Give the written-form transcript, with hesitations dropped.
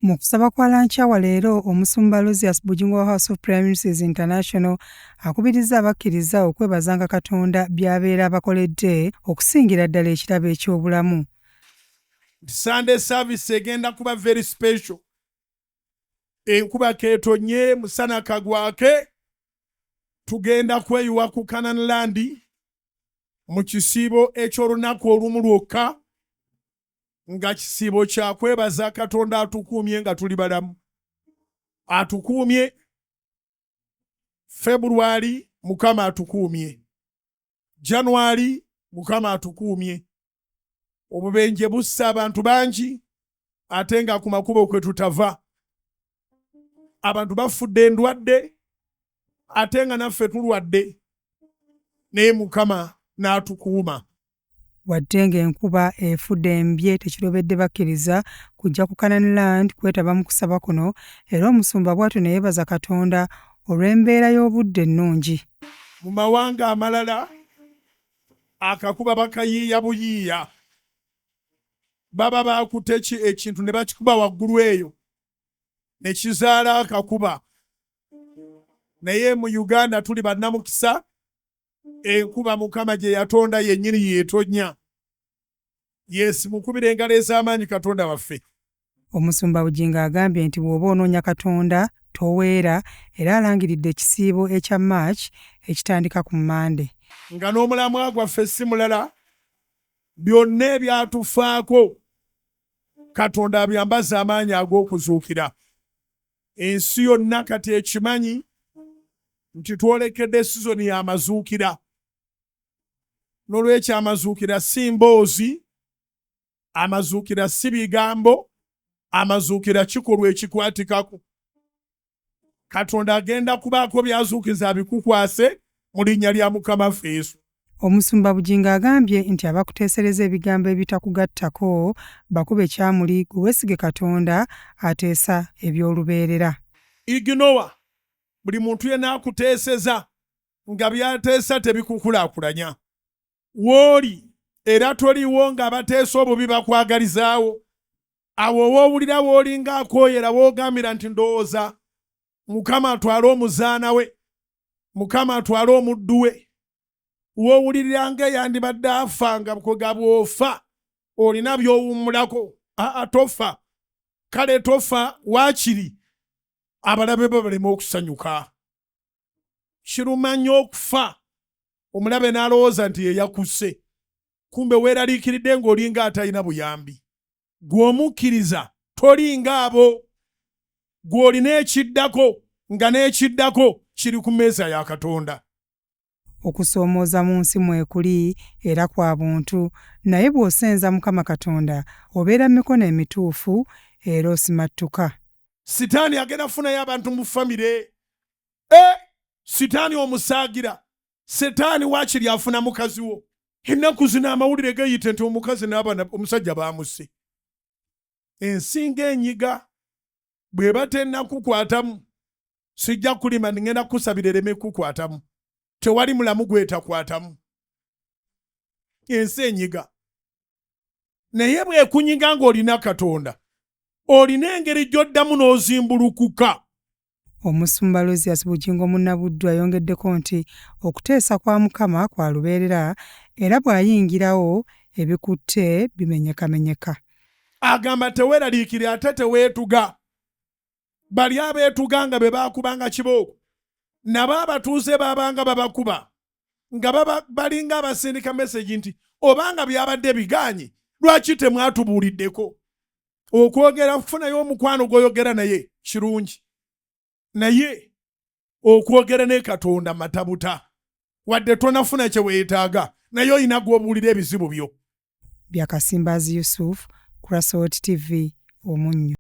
Mu kusaba kwa Lanchawa leero omusumba Lucius Bujingo wa House of Prime Ministers International akubiriza abakkiriza okwebazanga Katonda by'abeera bakoledde okusingira ddala ekirabo eky'obulamu. Sunday service egenda kuba very special. Enkuba keetonye musana kagwake tugenda kweyuwa ku Canaan Land mu kisiibo eky'olunaku olumu lwokka nga kisiibo kya kwebaza Katonda atukuumye nga tuli balamu. Atukuumye February Mukama atukuumye. January Mukama atukuumye. Obubenje bussa abantu bangi ate nga ku makubo kwe tutava. Abantu bafudde endwadde ate nga naffe tulwadde naye Mukama n'atukuuma. Wadde ng'enkuba efudde embye tekirobedde bakkiriza kujja ku Canaan Land kwetaba mu kusaba kuno era omusumba bw'atyo ne yeebaza Katonda olw'embeera y'obudde ennungi. Mu mawanga amalala akakuba bakayiiya buyiiya. Baba baakute ekintu ne bakikuba waggulu eyo ne kizaala akakuba. Naye mu Uganda tuli bannamukisa, enkuba Mukama gye yatonda yennyini yeetonya. Yesu mukubire engalo ez'amaanyi Katonda waffe. Omusumba Bujingo agambye nti bw'oba onoonya Katonda toweera era alangiridde ekisiibo ekya March ekitandika ku Monday. Nga n'omulamwa gwaffe si mulala, byonna ebyatufaako Katonda abyambaza amaanyi ag'okuzuukira. Ensi yonna kati ekimanyi nti twolekedde sizoni y'amazuukira. N'olwekyo amazuukira si mboozi, amazuukira si bigambo, amazuukira kikolwa ekikwatikako. Katonda agenda kubaako byazuukiza bikukwase mu linnya lya Mukama waffe Yesu. Omusumba Bujingo agambye nti abakuteesereza ebigambo ebitakugattako bakube kyamuli gwe weesige Katonda ateesa eby'olubeerera. Ignore buli muntu yenna akuteeseza nga byateesa tebikukulaakulanya. Wooli era toliwo ng'abateesa obubi bakwagalizaawo. Awo woowulira wooli ng'akooyera woogambira nti ndowooza Mukama atwale omuzaana we, Mukama atwale omuddu we. Woowulirira ng'eyandibadde afa nga bwe bw'ofa olina by'owummulako. Tofa. Kale tofa waakiri abalabe bo baleme okusanyuka. Kiruma nnyo okufa omulabe n'alowooza nti ye yakusse, kumbe weeraliikiridde ng'olinga atalina buyambi. Gw'omukkiriza tolinga abo. Gw'olina ekiddako nga n'ekiddako kiri ku mmeeza ya Katonda. Okusoomooza mu nsi mwekuli era kwa buntu, naye bw'osenza Mukama Katonda obeera mikono emituufu era osimattuka. Sitaani agenda kufunayo abantu mu famire. Sitaani omusaagira. Sitaani waakiri afuna mukazi wo. Ennaku zino amawulire gayite nti omukazi n'abaana omusajja baamusse. Ensinga enyiga bw'eba tennakukwatamu sijja kulima ngenda kusabira ereme kukwatamu. Tewali mulamu gwetakwatamu. Ensi enyiga. Naye bw'ekunyiga ng'olina Katonda, olina engeri gy'oddamu n'ozimbulukuka. Omusumba Lucius Bujingo Munnabuddu ayongeddeko nti okuteesa kwa Mukama kwa lubeerera era bw'ayingirawo ebikutte bimenyekamenyeka. Agamba teweeraliikire ate teweetuga. Bali abeetuga nga be baakubanga kibooko, nabo abatuuze baabanga babakuba nga balinga abasindika message nti obanga byabadde biganye lwaki temwatubuuliddeko. Okwogera kufunayo omukwano gw'oyogera naye kirungi, naye okwogera ne Katonda matabuta wadde tonafuna kye weetaaga naye olina gw'obuulira ebizibu byo. Byakasimbazi Yusuf, Crossroads TV, Omunnyo.